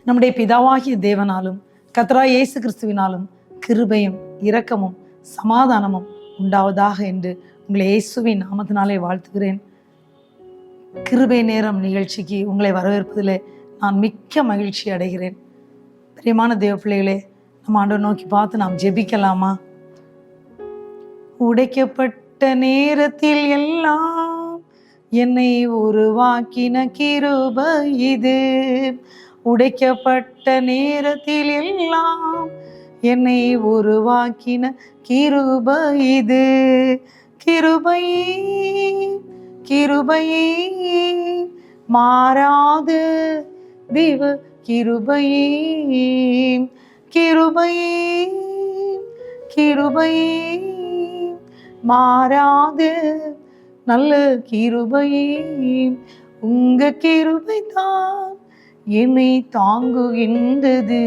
நம்முடைய பிதாவாகிய தேவனாலும் கர்த்தராகிய இயேசு கிறிஸ்துவினாலும் கிருபையும் இரக்கமும் சமாதானமும் உண்டாவதாக என்று உங்களை இயேசுவின் நாமத்தினாலே வாழ்த்துகிறேன். கிருபை நேரம் நிகழ்ச்சிக்கு உங்களை வரவேற்பதில் நான் மிக்க மகிழ்ச்சி அடைகிறேன். பிரியமான தேவ பிள்ளைகளே, நம்ம ஆண்டவரை நோக்கி பார்த்து நாம் ஜெபிக்கலாமா? உடைக்கப்பட்ட நேரத்தில் எல்லாம் என்னை உருவாக்கின கிருபை இது. உடைக்கப்பட்ட நேரத்தில் எல்லாம் என்னை உருவாக்கின கிருபை இது. கிருபை கிருபை மாறாது தேவ கிருபை. கிருபை கிருபை மாறாது நல்ல கிருபை. உங்க கிருபை தான் என்னை தாங்குகின்றது.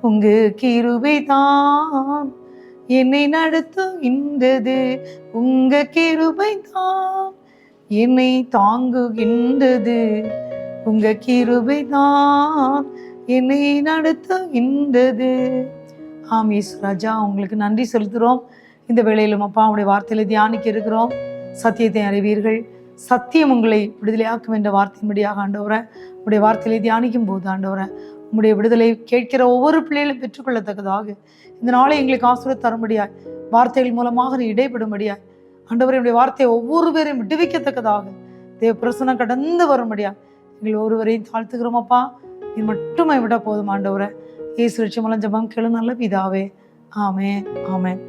உங்க கிருபை தான் என்னை நடத்துகின்றது. உங்க கிருபை தான் என்னை தாங்குகின்றது. உங்க கிருபை தான் என்னை நடத்துகின்றது. ஆம் இயேசு ராஜா, உங்களுக்கு நன்றி செலுத்துகிறோம். இந்த வேளையிலும் அப்பா உடைய வார்த்தையில தியானிக்க இருக்கிறோம். சத்தியத்தை அறிவீர்கள், சத்தியம் உங்களை விடுதலையாக்கும் என்ற வார்த்தையின்படியாக ஆண்டவரை உடைய வார்த்தையிலே தியானிக்கும் போது ஆண்டவரை உங்களுடைய விடுதலை கேட்கிற ஒவ்வொரு பிள்ளைகளும் பெற்றுக்கொள்ளத்தக்கதாக இந்த நாளை எங்களுக்கு ஆசீர்வாதம் தரும்படியாய், வார்த்தைகள் மூலமாக நீ இடைபடும்படியாய் ஆண்டவரை உடைய வார்த்தையை ஒவ்வொரு பேரையும் விடுவிக்கத்தக்கதாக தேவ பிரசனம் கடந்து வரும்படியா எங்கள் ஒருவரையும் தாழ்த்துக்கிறோம். அப்பா நீ மட்டுமே விட போதும் ஆண்டவரை. இயேசு ரட்சம் மூலம் ஜெபம் கேளு நல்ல பிதாவே. ஆமென் ஆமென்.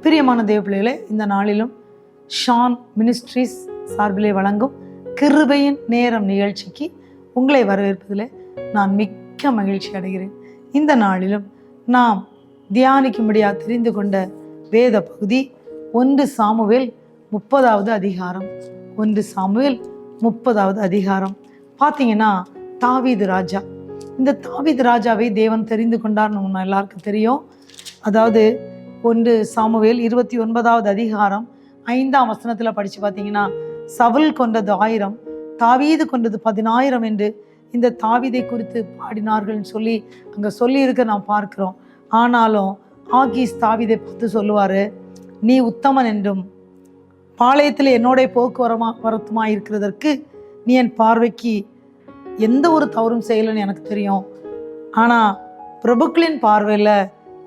பிரியமான தேவ பிள்ளைகளே, இந்த நாளிலும் ஷான் மினிஸ்ட்ரிஸ் சார்பிலே வழங்கும் கிருபையின் நேரம் நிகழ்ச்சிக்கு உங்களை வரவேற்பதில் நான் மிக்க மகிழ்ச்சி அடைகிறேன். இந்த நாளிலும் நாம் தியானிக்கும்படியாக தெரிந்து கொண்ட வேத பகுதி 1 சாமுவேல் 30வது அதிகாரம். 1 சாமுவேல் 30வது அதிகாரம் பார்த்தீங்கன்னா, தாவீது ராஜா. இந்த தாவீது ராஜாவை தேவன் தெரிந்து கொண்டார்னு நம்ம எல்லாருக்கும் தெரியும். அதாவது 1 சாமுவேல் 29வது அதிகாரம் 5ஆம் வசனத்தில் படித்து பார்த்தீங்கன்னா, சவுல் கொண்டது 1000, தாவீது கொண்டது 10000 என்று இந்த தாவீதை குறித்து பாடினார்கள்னு சொல்லி அங்கே சொல்லியிருக்க நாம் பார்க்கிறோம். ஆனாலும் ஆகீஸ் தாவீதை பார்த்து சொல்லுவார், நீ உத்தமன் என்றும் பாளையத்தில் என்னோட போக்குவரத்துமா இருக்கிறதற்கு நீ என் பார்வைக்கு எந்த ஒரு தவறும் செய்யலைன்னு எனக்கு தெரியும். ஆனால் பிரபுக்களின் பார்வையில்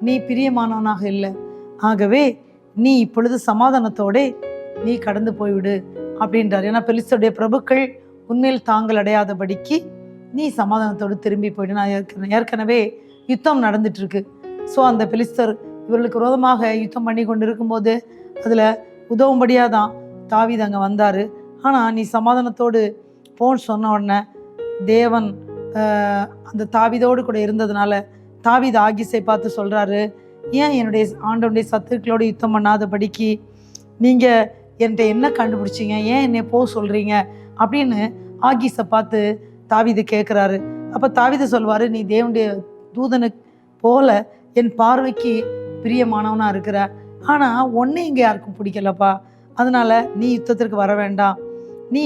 நீ பிரியமானவனாக இல்லை. ஆகவே நீ இப்பொழுது சமாதானத்தோடு நீ கடந்து போய்விடு அப்படின்றார். ஏன்னா பெலிஸ்தருடைய பிரபுக்கள் உண்மையில் தாங்கள் அடையாதபடிக்கு நீ சமாதானத்தோடு திரும்பி போயிடு. நான் ஏற்கனவே யுத்தம் நடந்துட்டு இருக்கு. ஸோ அந்த பெலிஸ்தர் இவர்களுக்கு விரோதமாக யுத்தம் பண்ணி கொண்டு இருக்கும்போது அதில் உதவும்படியாக தான் தாவீது அங்கே வந்தார். ஆனால் நீ சமாதானத்தோடு போன்னு சொன்ன உடனே தேவன் அந்த தாவீதோடு கூட இருந்ததுனால தாவீது ஆகீஸை பார்த்து சொல்கிறாரு, ஏன் என்னுடைய ஆண்டவனுடைய சத்துருக்களோடு யுத்தம் பண்ணாதபடிக்கு நீங்கள் என்கிட்ட என்ன கண்டுபிடிச்சிங்க, ஏன் என்னை சொல்கிறீங்க அப்படின்னு ஆகீஸை பார்த்து தாவீது கேட்குறாரு. அப்போ தாவீது சொல்வார், நீ தேவனுடைய தூதனுக்கு போல என் பார்வைக்கு பிரியமானவனாக இருக்கிற, ஆனால் ஒன்றே இங்கே யாருக்கும் பிடிக்கலப்பா, அதனால் நீ யுத்தத்திற்கு வர வேண்டாம். நீ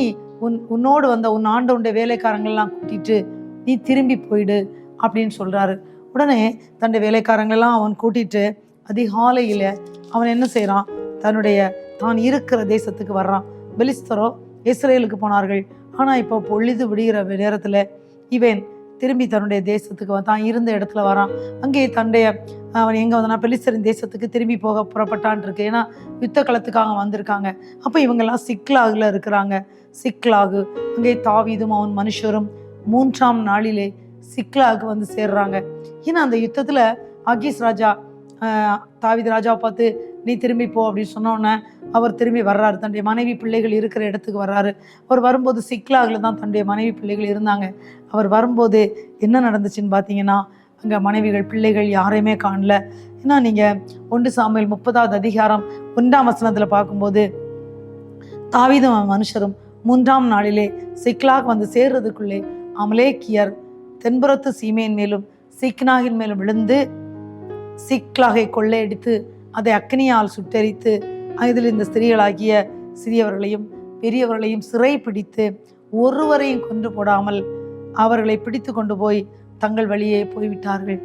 உன்னோடு வந்த உன் ஆண்டவனுடைய வேலைக்காரங்கள்லாம் கூட்டிகிட்டு நீ திரும்பி போயிடு அப்படின்னு சொல்கிறாரு. உடனே தன்னுடைய வேலைக்காரங்களெல்லாம் அவன் கூட்டிகிட்டு அதிகாலையில் அவன் என்ன செய்கிறான், தான் இருக்கிற தேசத்துக்கு வர்றான். பெலிஸ்தரோ இஸ்ரேலுக்கு போனார்கள். ஆனால் இப்போ பொழுது விடுகிற நேரத்தில் இவன் திரும்பி தன்னுடைய தேசத்துக்கு தான் இருந்த இடத்துல வரான். அங்கே அவன் எங்கே வந்தானா, பெலிஸ்தரின் தேசத்துக்கு திரும்பி போக புறப்பட்டான் இருக்கு. ஏன்னா யுத்த களத்துக்காக வந்திருக்காங்க. அப்போ இவங்கெல்லாம் சிக்லாகில் இருக்கிறாங்க. சிக்லாகு அங்கே தாவீதும் அவன் மனுஷரும் 3ஆம் நாளிலே சிக்லாகு வந்து சேர்றாங்க. ஏன்னா அந்த யுத்தத்தில் ஆகீஸ் ராஜா தாவீது ராஜாவை பார்த்து நீ திரும்பி போ அப்படின்னு சொன்னோன்னே அவர் திரும்பி வர்றாரு. தன்னுடைய மனைவி பிள்ளைகள் இருக்கிற இடத்துக்கு வர்றாரு. அவர் வரும்போது சிக்லாகில் தான் தன்னுடைய மனைவி பிள்ளைகள் இருந்தாங்க. அவர் வரும்போது என்ன நடந்துச்சுன்னு பார்த்தீங்கன்னா, அங்கே மனைவிகள் பிள்ளைகள் யாரையுமே காணல. ஏன்னா நீங்கள் 1 சாமுவேல் 30வது அதிகாரம் 1ஆம் வசனத்தில் பார்க்கும்போது தாவீதும் மனுஷரும் 3ஆம் நாளிலே சிக்லாக் வந்து சேர்றதுக்குள்ளே அமலேக்கியர் தென்புறத்து சீமையின் மேலும் சிக்னாகின் மேலும் விழுந்து சிக்லாகை கொள்ளையடித்து அதை அக்னியால் சுட்டெரித்து அதில் இந்த ஸ்திரீகளாகிய சிறியவர்களையும் பெரியவர்களையும் சிறை பிடித்து ஒருவரையும் கொன்று போடாமல் அவர்களை பிடித்து கொண்டு போய் தங்கள் வழியே போய்விட்டார்கள்.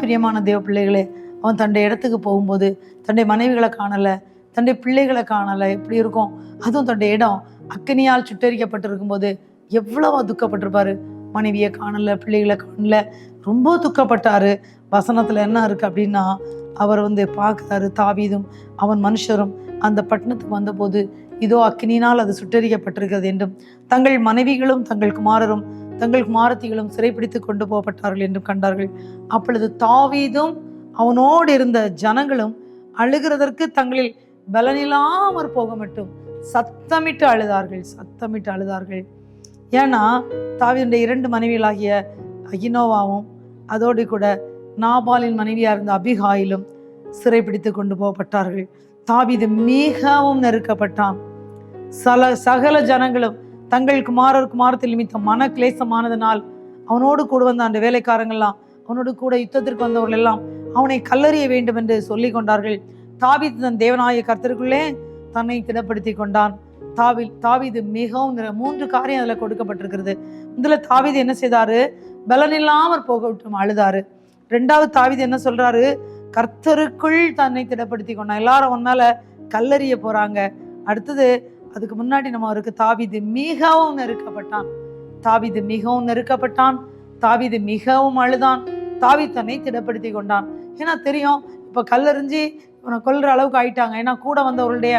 பிரியமான தேவ பிள்ளைகளே, அவன் தன்னுடைய இடத்துக்கு போகும்போது தன்னுடைய மனைவிகளை காணலை, தன்னுடைய பிள்ளைகளை காணலை. எப்படி இருக்கும்? அதுவும் தன்னுடைய இடம் அக்கினியால் சுட்டரிக்கப்பட்டிருக்கும் போது எவ்வளவோ துக்கப்பட்டிருப்பாரு. மனைவியை காணலை, பிள்ளைகளை காணலை, ரொம்ப துக்கப்பட்டாரு. வசனத்தில் என்ன இருக்குது அப்படின்னா, அவர் பார்க்குறாரு, தாவீதும் அவன் மனுஷரும் அந்த பட்டணத்துக்கு வந்தபோது இதோ அக்கினியினால் அது சுட்டரிக்கப்பட்டிருக்கிறது என்றும் தங்கள் மனைவிகளும் தங்கள் குமாரரும் தங்கள் குமாரத்திகளும் சிறைப்பிடித்து கொண்டு போகப்பட்டார்கள் என்றும் கண்டார்கள். அப்பொழுது தாவீதும் அவனோடு இருந்த ஜனங்களும் அழுகிறதற்கு தங்களில் பலனில்லாமற் போக மட்டும் சத்தமிட்டு அழுதார்கள். ஏன்னா தாவீதுடைய 2 மனைவிகளாகிய அகினோவாவும் அதோடு கூட நாபாலின் மனைவியாக இருந்த அபிகாயிலும் சிறைப்பிடித்து கொண்டு போகப்பட்டார்கள். தாவீது மிகவும் நெருக்கப்பட்டான். சகல ஜனங்களும் தங்கள் குமாரத்தில் நிமித்தம் மன கிளேசமானதனால் அவனோடு கூட வந்த அந்த வேலைக்காரங்கள்லாம், அவனோடு கூட யுத்தத்திற்கு வந்தவர்கள் எல்லாம் அவனை கல்லறிய வேண்டும் என்று சொல்லி கொண்டார்கள். தாவீது தன் தேவனாய கர்த்தருக்குள்ளே தன்னை திடப்படுத்தி கொண்டான். தாவீது மிகவும் 3 காரியம் அதில் கொடுக்கப்பட்டிருக்கிறது. இதில் தாவீது என்ன செய்தாரு? பலனில்லாமற் போகட்டும் அழுதாரு. 2வது தாவீது என்ன சொல்றாரு? கர்த்தருக்குள் தன்னை திடப்படுத்தி கொண்டான். எல்லாரும் அவன் மேல கல்லறிய போறாங்க. அடுத்தது அதுக்கு முன்னாடி நம்ம அவருக்கு தாவீது மிகவும் நெருக்கப்பட்டான். தாவீது மிகவும் அழுதான். தாவீது தன்னை திடப்படுத்தி கொண்டான். ஏன்னா தெரியும், இப்ப கல்லறிஞ்சு இவனை கொல்ற அளவுக்கு ஆயிட்டாங்க. ஏன்னா கூட வந்தவர்களுடைய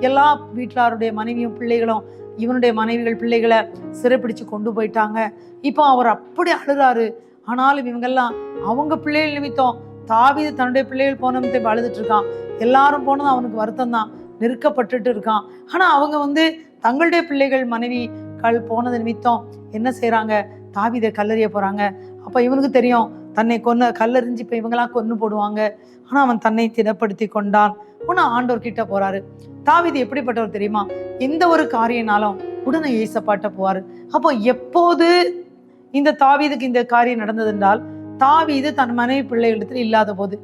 எல்லா வீட்டாருடைய மனைவியும் பிள்ளைகளும் இவனுடைய மனைவிகள் பிள்ளைகளை சிறைப்பிடிச்சு கொண்டு போயிட்டாங்க. இப்போ அவர் அப்படி அழுறாரு. ஆனாலும் இவங்கெல்லாம் அவங்க பிள்ளைகள் நிமித்தம், தாவீது தன்னுடைய பிள்ளைகள் போன நிமித்தம் அழுதுட்டு இருக்கான். எல்லாரும் போனதும் அவனுக்கு வருத்தம் தான், நெருக்கப்பட்டுட்டு இருக்கான். ஆனா அவங்க தங்களுடைய பிள்ளைகள் மனைவிகள் போனது நிமித்தம் என்ன செய்யறாங்க? தாவீதை கல்லறிய போறாங்க. அப்ப இவனுக்கு தெரியும், தன்னை கல்லறிஞ்சு இப்ப இவங்கெல்லாம் கொன்னு போடுவாங்க. ஆனா அவன் தன்னை திடப்படுத்தி கொண்டான். ஆண்டவர் கிட்ட போறாரு. தாவீது எப்படிப்பட்டவர் தெரியுமா? எந்த ஒரு காரியனாலும் உடனே ஏசப்பாட்ட போவாரு. அப்போ எப்போது இந்த தாவீதுக்கு இந்த காரியம் நடந்தது என்றால், தாவீது தன் மனைவி பிள்ளைகளிடத்தில் இல்லாத போது,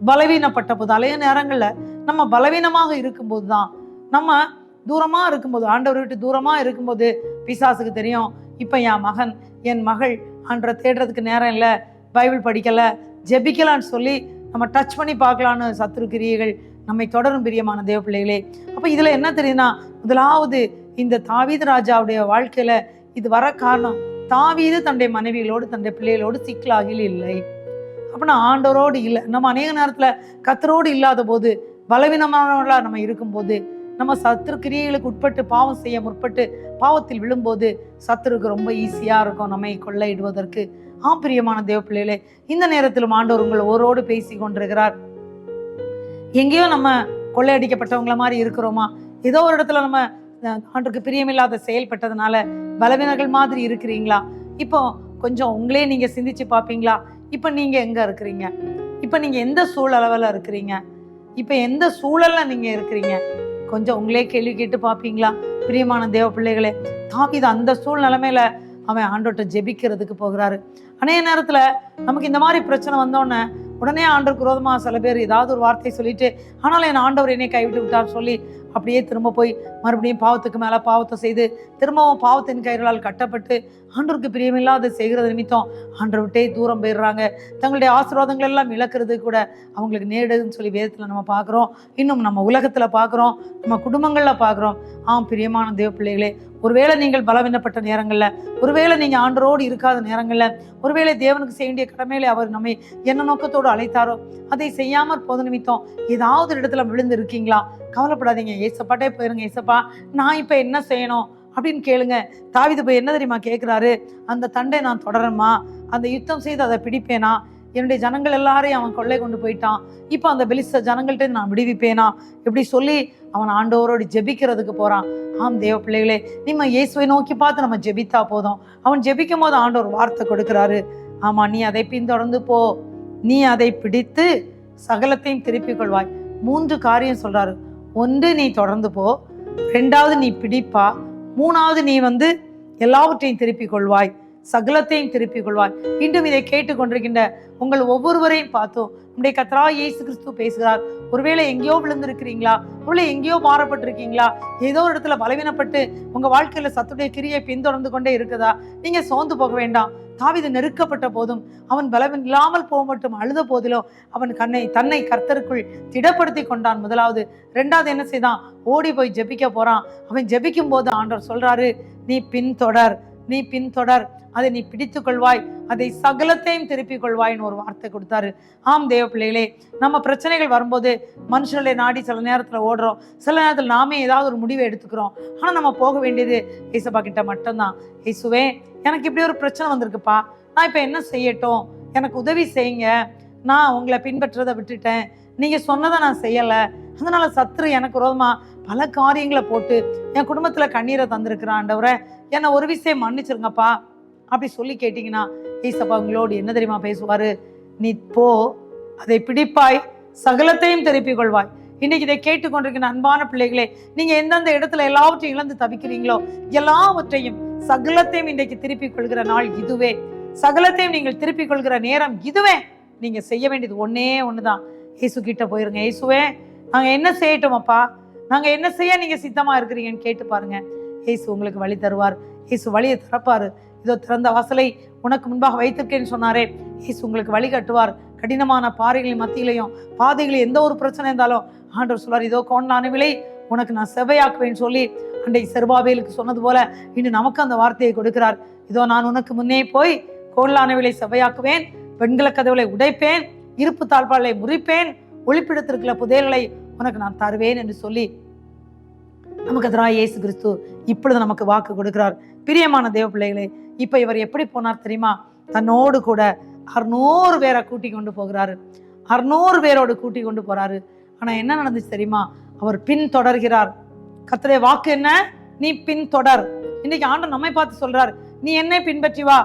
பலவீனப்பட்ட போது, அலைய நேரங்கள்ல நம்ம பலவீனமாக இருக்கும்போது தான், நம்ம தூரமா இருக்கும்போது, ஆண்டவர் விட்டு தூரமா இருக்கும்போது பிசாசுக்கு தெரியும், இப்ப என் மகள் அன்ற தேடுறதுக்கு நேரம் இல்லை, பைபிள் படிக்கல, ஜெபிக்கலான்னு சொல்லி நம்ம டச் பண்ணி பார்க்கலான்னு சத்துரு கிரியைகள் நம்மை தொடரும். பிரியமான தேவ பிள்ளைகளே, அப்ப இதுல என்ன தெரியுதுன்னா, முதலாவது இந்த தாவீது ராஜாவுடைய வாழ்க்கையில இது வர காரணம், தாவீது தன்னுடைய மனைவிகளோடு தன்னுடைய பிள்ளைகளோடு சிக்கலாகில் இல்லை. அப்படின்னா ஆண்டவரோடு இல்லை. நம்ம அநேக நேரத்துல கர்த்தரோடு இல்லாத போது, பலவீனமானவர்களா நம்ம இருக்கும்போது, நம்ம சத்துரு கிரியைகளுக்கு உட்பட்டு பாவம் செய்ய முற்பட்டு பாவத்தில் விழும்போது சத்துருக்கு ரொம்ப ஈஸியா இருக்கும் நம்மை கொள்ளையிடுவதற்கு. பிரியமான தேவ பிள்ளைகளே, இந்த நேரத்திலும் ஆண்டவர் உங்கள் ஒருவரோடு பேசி கொண்டிருக்கிறார். எங்கேயோ நம்ம கொள்ளையடிக்கப்பட்டவங்கள மாதிரி இருக்கிறோமா? ஏதோ ஒரு இடத்துல நம்ம ஆண்டவருக்கு பிரியமில்லாத செயல்பட்டதுனால பலவீனர்கள் மாதிரி இருக்கிறீங்களா? இப்போ கொஞ்சம் உங்களே நீங்க சிந்திச்சு பார்ப்பீங்களா? இப்ப நீங்க எங்க இருக்கிறீங்க? இப்ப நீங்க எந்த சூழலவில் இருக்கிறீங்க? இப்ப எந்த சூழல்ல நீங்க இருக்கிறீங்க? கொஞ்சம் உங்களே கேள்வி கேட்டு பார்ப்பீங்களா? பிரியமான தேவ பிள்ளைகளே, தாவீது அந்த சூழ்நிலைமையில அவன் ஆண்டவர்கிட்ட ஜெபிக்கிறதுக்கு போகிறாரு. அநேக நேரத்துல நமக்கு இந்த மாதிரி பிரச்சனை வந்தோடனே உடனே ஆண்டவருக்கு விரோதமா சில பேர் ஏதாவது ஒரு வார்த்தை சொல்லிட்டு, ஆனாலும் என் ஆண்டவர் என்னை கைவிட்டு விட்டார் சொல்லி அப்படியே திரும்ப போய் மறுபடியும் பாவத்துக்கு மேல பாவத்தை செய்து திரும்பவும் பாவத்தின் கயிறால் கட்டப்பட்டு ஆண்டவருக்கு பிரியமில்லாத செய்கிறது நிமித்தம் ஆண்டவர் விட்டே தூரம் போயிடுறாங்க. தங்களுடைய ஆசீர்வாதங்கள் எல்லாம் இழக்கிறது கூட அவங்களுக்கு நேரிடுதுன்னு சொல்லி வேதத்துல நம்ம பார்க்குறோம். இன்னும் நம்ம உலகத்துல பார்க்குறோம், நம்ம குடும்பங்கள்ல பார்க்குறோம். பிரியமான தேவ பிள்ளைகளே, ஒருவேளை நீங்கள் பலவீனப்பட்ட நேரங்கள்ல, ஒருவேளை நீங்க ஆண்டவரோடு இருக்காத நேரங்கள்ல, ஒருவேளை தேவனுக்கு செய்ய வேண்டிய கடமையில அவர் நம்மை என்ன நோக்கத்தோடு அழைத்தாரோ அதை செய்யாமற் போத நிமித்தம் ஏதாவது இடத்துல விழுந்து இருக்கீங்களா? கவலைப்படாதீங்க, ஏசப்பாட்டே போயிருங்க. ஏசப்பா, நான் இப்ப என்ன செய்யணும் அப்படின்னு கேளுங்க. தாவீது போய் என்ன தெரியுமா கேட்கிறாரு? அந்த தண்டை நான் தொடரமா? அந்த யுத்தம் செய்து அதை பிடிப்பேனா? என்னுடைய ஜனங்கள் எல்லாரையும் அவன் கொள்ளை கொண்டு போயிட்டான், இப்போ அந்த பெலிஸ்த ஜனங்கள்ட்ட நான் விடுவிப்பேனா? இப்படி சொல்லி அவன் ஆண்டவரோடு ஜெபிக்கிறதுக்கு போறான். தேவ பிள்ளைகளே, நம்ம இயேசுவை நோக்கி பார்த்து நம்ம ஜெபித்தா போதும். அவன் ஜெபிக்கும் போது ஆண்டவர் வார்த்தை கொடுக்கிறாரு. நீ அதை பின்தொடர்ந்து போ, நீ அதை பிடித்து சகலத்தையும் திருப்பிக் கொள்வாய். 3 காரியம் சொல்றாரு. 1, நீ தொடர்ந்து போ. 2வது, நீ பிடிப்பா. 3வது, நீ எல்லாவற்றையும் திருப்பிக் கொள்வாய், சகலத்தையும் திருப்பிக் கொள்வாய். இன்றும் இதை கேட்டுக்கொண்டிருக்கின்ற உங்கள் ஒவ்வொருவரையும் பார்த்தோம் நம்முடைய கர்த்தராகிய இயேசு கிறிஸ்து பேசுகிறார். ஒருவேளை எங்கேயோ விழுந்திருக்கிறீங்களா? ஒருவேளை எங்கேயோ மாறப்பட்டிருக்கீங்களா? ஏதோ ஒரு இடத்துல பலவீனப்பட்டு உங்க வாழ்க்கையில சத்துடைய கிரியை பின்தொடர்ந்து கொண்டே இருக்குதா? நீங்க சோர்ந்து போக வேண்டாம். தாவீது நெருக்கப்பட்ட போதும், அவன் பலவன் இல்லாமல் போக மட்டும் அழுத போதிலும் அவன் தன்னை கர்த்தருக்குள் திடப்படுத்தி கொண்டான். முதலாவது. ரெண்டாவது என்ன செய்தான்? ஓடி போய் ஜெபிக்க போறான். அவன் ஜெபிக்கும் போது ஆண்டவர் சொல்றாரு, நீ பின்தொடர், அதை நீ பிடித்துக் கொள்வாய், அதை சகலத்தையும் திருப்பிக் கொள்வாய்ன்னு ஒரு வார்த்தை கொடுத்தாரு. ஆம் தேவ பிள்ளைகளே, நம்ம பிரச்சனைகள் வரும்போது மனுஷர்களை நாடி சில நேரத்தில் ஓடுறோம், சில நேரத்தில் நாமே ஏதாவது ஒரு முடிவை எடுத்துக்கிறோம். ஆனால் நம்ம போக வேண்டியது ஏசப்பா கிட்ட மட்டும்தான். ஏசுவே, எனக்கு இப்படி ஒரு பிரச்சனை வந்திருக்குப்பா, நான் இப்போ என்ன செய்யட்டும், எனக்கு உதவி செய்யுங்க, நான் உங்களை பின்பற்றதை விட்டுட்டேன், நீங்கள் சொன்னதை நான் செய்யலை, அதனால சத்துரு எனக்கு விரோதமா பல காரியங்களை போட்டு என் குடும்பத்தில் கண்ணீரை தந்திருக்கிறான், ஆண்டவரே என்னை ஒரு விஷயம் மன்னிச்சிருங்கப்பா அப்படி சொல்லி கேட்டீங்கன்னா ஏசப்பா உங்களோடு என்ன தெரியுமா பேசுவாரு? நீ போ, அதை பிடிப்பாய், சகலத்தையும் திருப்பிக் கொள்வாய். இன்னைக்கு இதை கேட்டுக்கொண்டிருக்கிற அன்பான பிள்ளைகளே, நீங்க எந்தெந்த இடத்துல எல்லாவற்றையும் இழந்து தவிக்கிறீங்களோ எல்லாவற்றையும் சகலத்தையும் இன்றைக்கு திருப்பிக் கொள்கிற நாள் இதுவே. சகலத்தையும் நீங்கள் திருப்பிக் கொள்கிற நேரம் இதுவே. நீங்க செய்ய வேண்டியது ஒன்னே ஒண்ணுதான். இயேசு கிட்ட போயிருங்க. இயேசுவே, நாங்க என்ன செய்யட்டும் அப்பா, நாங்க என்ன செய்ய நீங்க சித்தமா இருக்கிறீங்கன்னு கேட்டு பாருங்க. இயேசு உங்களுக்கு வழி தருவார். இயேசு வழியை திறப்பாரு. இதோ திறந்த வாசலை உனக்கு முன்பாக வைத்திருக்கேன்னு சொன்னாரே, இயேசு உங்களுக்கு வழி கட்டுவார். கடினமான பாறைகளின் மத்தியிலையும் பாதைகளில் எந்த ஒரு பிரச்சனை இருந்தாலும் ஆண்டவர் சொல்வார், இதோ கோணலான விலை உனக்கு நான் செவ்வையாக்குவேன்னு சொல்லி அன்றைக்கு செருபாபேலுக்கு சொன்னது போல இன்னும் நமக்கு அந்த வார்த்தையை கொடுக்கிறார். இதோ நான் உனக்கு முன்னே போய் கோணலான விலை செவ்வையாக்குவேன், வெண்கல கதவுகளை உடைப்பேன், இருப்பு தாழ்பாலை முறிப்பேன், ஒளிப்பிடத்திற்குள்ள புதையல்களை உனக்கு நான் தருவேன் என்று சொல்லி நமக்கு எதிராக இயேசு கிறிஸ்து இப்பொழுது நமக்கு வாக்கு கொடுக்கிறார். பிரியமான தேவ பிள்ளைகளே, இப்ப இவர் எப்படி போனார் தெரியுமா? தன்னோடு கூட 600 பேரை கூட்டி கொண்டு போகிறாரு. 600 பேரோடு கூட்டி கொண்டு போறாரு. ஆனா என்ன நடந்துச்சு தெரியுமா? அவர் பின் தொடர்கிறார். கர்த்தருடைய வாக்கு என்ன? நீ பின் தொடர். இன்னைக்கு ஆண்டவர் நம்மை பார்த்து சொல்றாரு, நீ என்னை பின்பற்றி வா.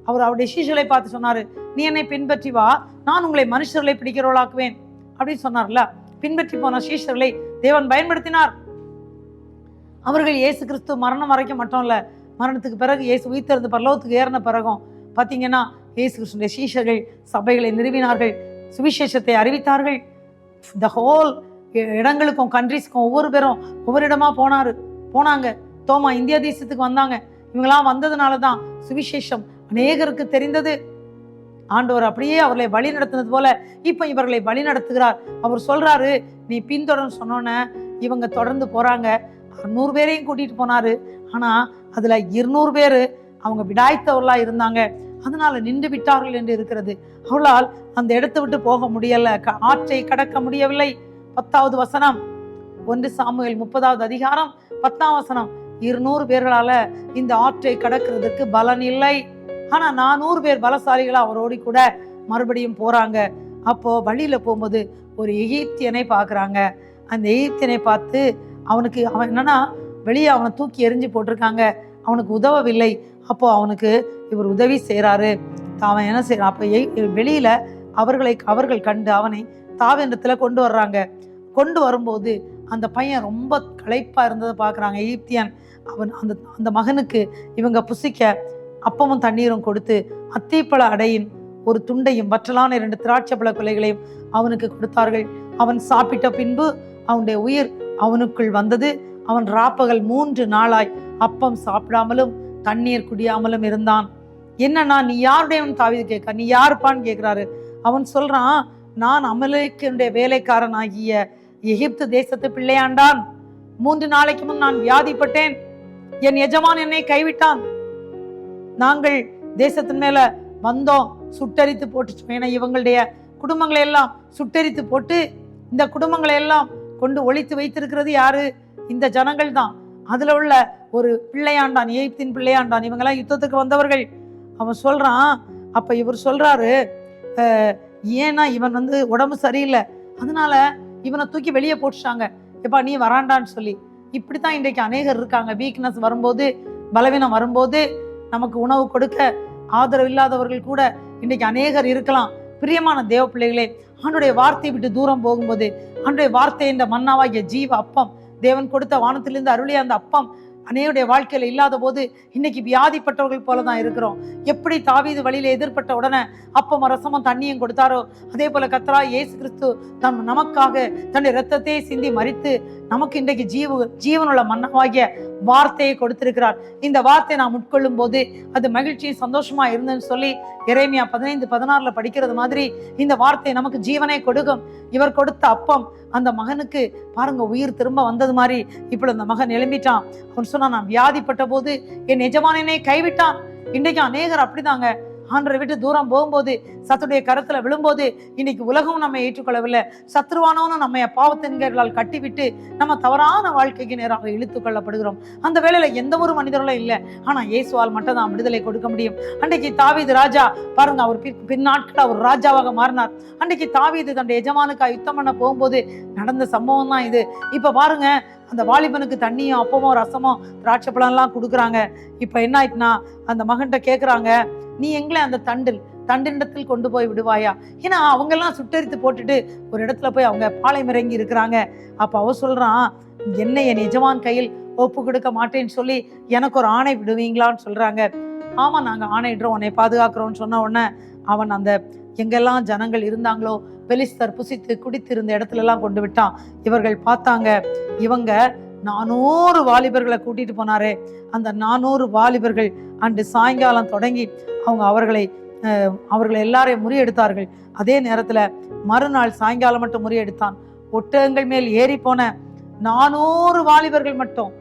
அவர் அவருடைய சீஷர்களை பார்த்து சொன்னாரு, நீ என்னை பின்பற்றி வா, நான் உங்களை மனுஷர்களை பிடிக்கிறவளாக்குவேன் அப்படின்னு சொன்னார்ல. பின்பற்றி போன சீஷர்களை தேவன் பயன்படுத்தினார். அவர்கள் இயேசு கிறிஸ்து மரணம் வரைக்கும் மட்டும் இல்ல, மரணத்துக்கு பிறகு இயேசு உயிர்த்தெழுந்து பரலோகத்துக்கு ஏறின பிறகும் பார்த்தீங்கன்னா இயேசு கிறிஸ்துடைய சீஷர்கள் சபைகளை நிறுவினார்கள், சுவிசேஷத்தை அறிவித்தார்கள். த ஹோல் இடங்களுக்கும் கண்ட்ரிஸ்க்கும் ஒவ்வொரு பேரும் ஒவ்வொரு இடமா போனாங்க. தோமா இந்தியா தேசத்துக்கு வந்தாங்க. இவங்களாம் வந்ததுனால தான் சுவிசேஷம் அநேகருக்கு தெரிந்தது. ஆண்டவர் அப்படியே அவர்களை வழி நடத்தினது போல இப்ப இவர்களை வழி நடத்துகிறார். அவர் சொல்றாரு, நீ பின்தொடர்ந்து சொன்னோன்ன இவங்க தொடர்ந்து போறாங்க. 600 பேரையும் கூட்டிட்டு போனாரு. ஆனா அதுல 200 பேரு அவங்க விடாய்த்தவர்களா இருந்தாங்க, அதனால நின்று விட்டார்கள் என்று இருக்கிறது. அவளால் அந்த இடத்தை விட்டு போக முடியல, ஆற்றை கடக்க முடியவில்லை. 10வது வசனம், 1 சாமுவேல் 30வது அதிகாரம் 10ஆம் வசனம், 200 பேர்களால இந்த ஆற்றை கடக்கிறதுக்கு பலன் இல்லை. ஆனா 400 பேர் பலசாலிகளா அவரோடி கூட மறுபடியும் போறாங்க. அப்போ வழியில போகும்போது ஒரு எகிப்தியனை பாக்குறாங்க. அந்த எகிப்தியனை பார்த்து அவன் என்னன்னா வெளியே அவனை தூக்கி எரிஞ்சு போட்டிருக்காங்க, அவனுக்கு உதவவில்லை. அப்போ அவனுக்கு இவர் உதவி செய்யறாரு. அவன் என்ன செய்யறான்? அப்ப வெளியில அவர்கள் கண்டு அவனை தாவீதிடத்துல கொண்டு வர்றாங்க. கொண்டு வரும்போது அந்த பையன் ரொம்ப களைப்பா இருந்ததை பாக்குறாங்க எகிப்தியன். அவன் அந்த மகனுக்கு இவங்க புசிக்க அப்பமும் தண்ணீரும் கொடுத்து அத்திப்பழ அடையின் ஒரு துண்டையும் வற்றலான 2 திராட்சை பழ குலைகளையும் அவனுக்கு கொடுத்தார்கள். அவன் சாப்பிட்ட பின்பு அவனுடைய உயிர் அவனுக்குள் வந்தது. அவன் ராப்பகல் 3 நாளாய் அப்பம் சாப்பிடாமலும் தண்ணீர் குடியாமலும் இருந்தான். என்னன்னா, நீ யாருடையவன்? தாவீது கேட்க, நீ யாருப்பான்னு கேட்கிறாரு. அவன் சொல்றான், நான் அமலேக்கினுடைய வேலைக்காரன் ஆகிய எகிப்து தேசத்து பிள்ளையாண்டான். 3 நாளைக்கு முன் நான் வியாதிப்பட்டேன், என் எஜமான் என்னை கைவிட்டான். நாங்கள் தேசத்தின் மேல வந்தோம், சுட்டரித்து போட்டு, ஏன்னா இவங்களுடைய குடும்பங்களை எல்லாம் சுட்டரித்து போட்டு இந்த குடும்பங்களை எல்லாம் கொண்டு ஒழித்து வைத்திருக்கிறது யாரு? இந்த ஜனங்கள் தான். அதுல உள்ள ஒரு பிள்ளையாண்டான், எகிப்தின் பிள்ளையாண்டான், இவங்கெல்லாம் யுத்தத்துக்கு வந்தவர்கள். அவன் சொல்றான். அப்ப இவர் சொல்றாரு, ஏன்னா இவன் உடம்பு சரியில்லை, அதனால இவனை தூக்கி வெளியே போட்டுட்டாங்க, எப்பா நீ வராண்டான்னு சொல்லி. இப்படித்தான் இன்றைக்கு அநேகர் இருக்காங்க. வீக்னஸ் வரும்போது, பலவீனம் வரும்போது நமக்கு உணவு கொடுக்க ஆதரவு இல்லாதவர்கள் கூட இன்றைக்கு அநேகர் இருக்கலாம். பிரியமான தேவ பிள்ளைகளே, ஆண்டுடைய வார்த்தையை விட்டு தூரம் போகும்போது, ஆண்டுடைய வார்த்தை என்ற மன்னாவாகிய ஜீவ அப்பம், தேவன் கொடுத்த வானத்திலிருந்து அருளிய அந்த அப்பம் அநேகருடைய வாழ்க்கையில இல்லாத போது இன்னைக்கு வியாதிப்பட்டவர்கள் போலதான் இருக்கிறோம். எப்படி தாவீது வழியில எதிர்பட்ட உடனே அப்பம் ரசமும் தண்ணியும் கொடுத்தாரோ, அதே போல கர்த்தராகிய இயேசு கிறிஸ்து நமக்காக தன்னுடைய இரத்தத்தை சிந்தி மரித்து நமக்கு இன்றைக்கு ஜீவனுள்ள மன்னமாகிய வார்த்தையை கொடுத்திருக்கிறார். இந்த வார்த்தையை நாம் உட்கொள்ளும் போது அது மகிழ்ச்சியும் சந்தோஷமா இருந்துன்னு சொல்லி எரேமியா 15:16 படிக்கிறது மாதிரி இந்த வார்த்தை நமக்கு ஜீவனை கொடுக்கும். இவர் கொடுத்த அப்பம் அந்த மகனுக்கு பாருங்க உயிர் திரும்ப வந்தது மாதிரி இப்படி அந்த மகன் எழும்பிட்டான். அவன் சொன்னா, நான் வியாதிப்பட்ட போது என் எஜமானனை கைவிட்டான். இன்றைக்கு அநேகர் அப்படிதாங்க. ஆண்டரை விட்டு தூரம் போகும்போது, சத்துடைய கரத்துல விழும்போது, இன்னைக்கு உலகம் நம்ம ஏற்றுக்கொள்ளவில்லை, சத்ருவானவனும் நம்ம பாவத்தின்களால் கட்டிவிட்டு நம்ம தவறான வாழ்க்கைக்கு நேராக இழுத்து கொள்ளப்படுகிறோம். அந்த வேளையில எந்த ஒரு மனிதர்களும் இல்லை, ஆனா இயேசுவால் மட்டும் தான் விடுதலை கொடுக்க முடியும். அன்றைக்கு தாவீது ராஜா பாருங்க, அவர் பின்னாட்கள் அவர் ராஜாவாக மாறினார். அன்றைக்கு தாவீது தன்னுடைய எஜமானுக்காக யுத்தம் பண்ண போகும்போது நடந்த சம்பவம் தான் இது. இப்ப பாருங்க, அந்த வாலிபனுக்கு தண்ணியும் அப்பமோ ரசமோ திராட்சை பழம்லாம் கொடுக்குறாங்க. இப்ப என்ன ஆயிட்டுனா, அந்த மகன்கிட்ட கேட்குறாங்க, நீ எங்களை அந்த தண்டினிடத்தில் கொண்டு போய் விடுவாயா? ஏன்னா அவங்க எல்லாம் சுட்டரித்து போட்டுட்டு ஒரு இடத்துல போய் அவங்க பாளையம் இறங்கி இருக்கிறாங்க. அப்ப அவ சொல்றான், என்னை என் எஜமான் கையில் ஒப்பு கொடுக்க மாட்டேன்னு சொல்லி எனக்கு ஒரு ஆணை விடுவீங்களான்னு சொல்றாங்க. ஆமா, நாங்க ஆணையிடுறோம், உன்னை பாதுகாக்கிறோம்னு சொன்ன உடனே அவன் அந்த எங்கெல்லாம் ஜனங்கள் இருந்தாங்களோ பெலிஸ்தர் புசித்து குடித்து இருந்த இடத்துல எல்லாம் கொண்டு விட்டான். இவர்கள் பார்த்தாங்க, இவங்க 400 வாலிபர்களை கூட்டிட்டு போனாரே, அந்த 400 வாலிபர்கள் அன்று சாயங்காலம் தொடங்கி அவர்களை எல்லாரையும் முறியெடுத்தார்கள். அதே நேரத்துல மறுநாள் சாயங்காலம் மட்டும் முறியெடுத்தான். ஒட்டகங்கள் மேல் ஏறி போன 400 வாலிபர்கள் மட்டும்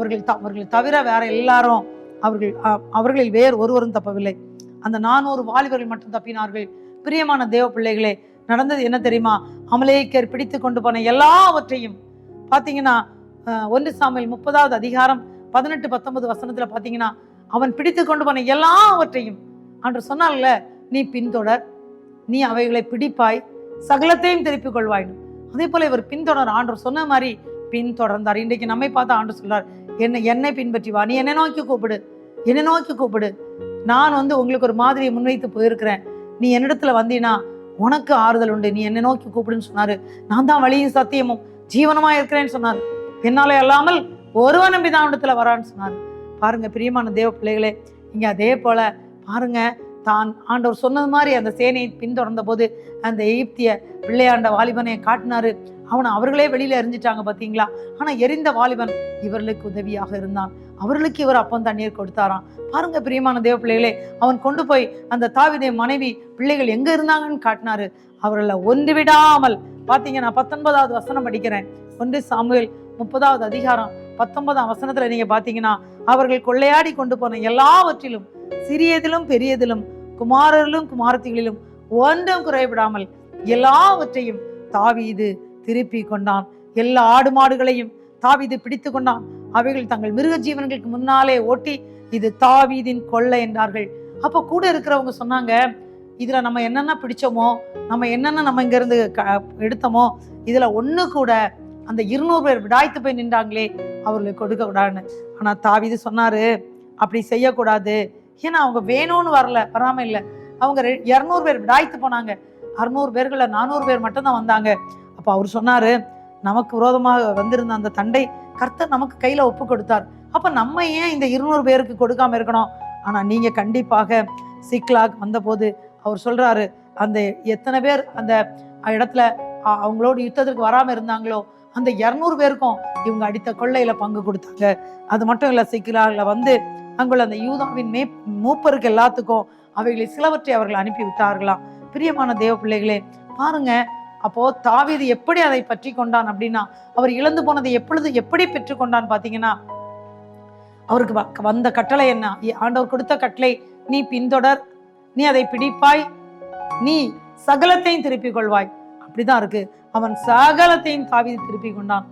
அவர்கள் தவிர வேற எல்லாரும் அவர்களில் வேறு ஒருவரும் தப்பவில்லை. அந்த 400 வாலிபர்கள் மட்டும் தப்பினார்கள். பிரியமான தேவ பிள்ளைகளே, நடந்தது என்ன தெரியுமா? அமலேக்கர் பிடித்து கொண்டு போன எல்லாவற்றையும் பாத்தீங்கன்னா 1 சாமுவேல் 30வது அதிகாரம் 18-19 வசனத்துல பாத்தீங்கன்னா, அவன் பிடித்து கொண்டு போன எல்லாவற்றையும் ஆண்டவர் சொன்னார்ல, நீ பின்தொடர், நீ அவைகளை பிடிப்பாய், சகலத்தையும் திருப்பிக் கொள்வாய். அதே போல இவர் பின்தொடர், ஆண்டவர் சொன்ன மாதிரி பின்தொடர்ந்தார். இன்றைக்கு நம்மை பார்த்து ஆண்டவர் சொல்றார், என்னை பின்பற்றி வா, நீ என்னை நோக்கி கூப்பிடு. நான் உங்களுக்கு ஒரு மாதிரியை முன்வைத்து போயிருக்கிறேன், நீ என்னிடத்துல வந்தீனா உனக்கு ஆறுதல் உண்டு, நீ என்னை நோக்கி கூப்பிடுன்னு சொன்னாரு. நான் தான் வழியும் சத்தியமும் ஜீவனமா இருக்கிறேன்னு சொன்னாரு. என்னாலே அல்லாமல் ஒருவனும் பிதாவிடத்துல வரான்னு சொன்னாரு. பாருங்க பிரியமான தேவ பிள்ளைகளே, இங்க அதே போல பாருங்க, தான் ஆண்டவர் சொன்னது மாதிரி அந்த சேனையை பின்தொடர்ந்த போது அந்த எகிப்திய பிள்ளையாண்ட வாலிபனை காட்டினாரு. அவர்களே வெளியில எரிஞ்சிட்டாங்க பாத்தீங்களா? ஆனா எரிந்த வாலிபன் இவர்களுக்கு உதவியாக இருந்தான். அவர்களுக்கு இவர் அப்பம் தண்ணீர் கொடுத்தாராம். பாருங்க பிரியமான தேவ பிள்ளைகளே, அவன் கொண்டு போய் அந்த தாவீதை மனைவி பிள்ளைகள் எங்க இருந்தாங்கன்னு காட்டினாரு. அவர்களை ஒன்று விடாமல் பாத்தீங்க, நான் 19வது வசனம் படிக்கிறேன். 1 சாமுவேல் 30வது அதிகாரம் 19ஆம் வசனத்துல நீங்க பாத்தீங்கன்னா, அவர்கள் கொள்ளையாடி கொண்டு போன எல்லாவற்றிலும் சிறியதிலும் பெரியதிலும் குமாரரிலும் குமாரத்திகளிலும் ஒன்றும் குறைவிடாமல் எல்லாவற்றையும் தாவீது திருப்பி கொண்டான். எல்லா ஆடு மாடுகளையும் தாவீது பிடித்து கொண்டான். அவைகள் தங்கள் மிருக ஜீவன்களுக்கு முன்னாலே ஓட்டி, இது தாவீதின் கொள்ளை என்றார்கள். அப்ப கூட இருக்கிறவங்க சொன்னாங்க, இதுல நம்ம என்னென்ன பிடிச்சோமோ, நம்ம இங்க இருந்து எடுத்தோமோ, இதுல ஒண்ணு கூட அந்த 200 பேர் விடாய்த்து போய் நின்றாங்களே, அவர்களுக்கு கொடுக்க கூடாதுன்னு. ஆனா தாவீது சொன்னாரு, அப்படி செய்யக்கூடாது. ஏன்னா அவங்க வேணும்னு வராம இல்லை, அவங்க 200 பேர் விடாய்த்து போனாங்க. 600 பேர்கள 400 பேர் மட்டும்தான் வந்தாங்க. அப்ப அவர் சொன்னாரு, நமக்கு விரோதமாக வந்திருந்த அந்த தண்டை கர்த்தர் நமக்கு கையில ஒப்பு கொடுத்தார். அப்ப நம்ம ஏன் இந்த 200 பேருக்கு கொடுக்காம இருக்கணும்? ஆனா நீங்க கண்டிப்பாக சிக்லாக் வந்த போது அவர் சொல்றாரு, அந்த எத்தனை பேர் அந்த இடத்துல அவங்களோட யுத்தத்திற்கு வராம இருந்தாங்களோ அந்த 200 பேருக்கும் இவங்க அடித்த கொள்ளையில பங்கு கொடுத்தாங்க. அது மட்டும் இல்ல, சிக்லாக்ல அங்குள்ள அந்த யூதாவின் மூப்பருக்கு எல்லாத்துக்கும் அவைகளை சிலவற்றை அவர்கள் அனுப்பி விட்டார்களாம். பிரியமான தேவ பிள்ளைகளே, பாருங்க, அப்போ தாவீது எப்படி அதை பற்றி கொண்டான் அப்படின்னா, அவர் இழந்து போனதை எப்படி பெற்றுக்கொண்டான்னு பாத்தீங்கன்னா, அவருக்கு வந்த கட்டளை என்ன? ஆண்டவர் கொடுத்த கட்டளை, நீ பின்தொடர், நீ அதை பிடிப்பாய், நீ சகலத்தையும் திருப்பிக் கொள்வாய். அப்படிதான் இருக்கு. அவன் சகலத்தையும் தாவீது திருப்பி கொண்டான்.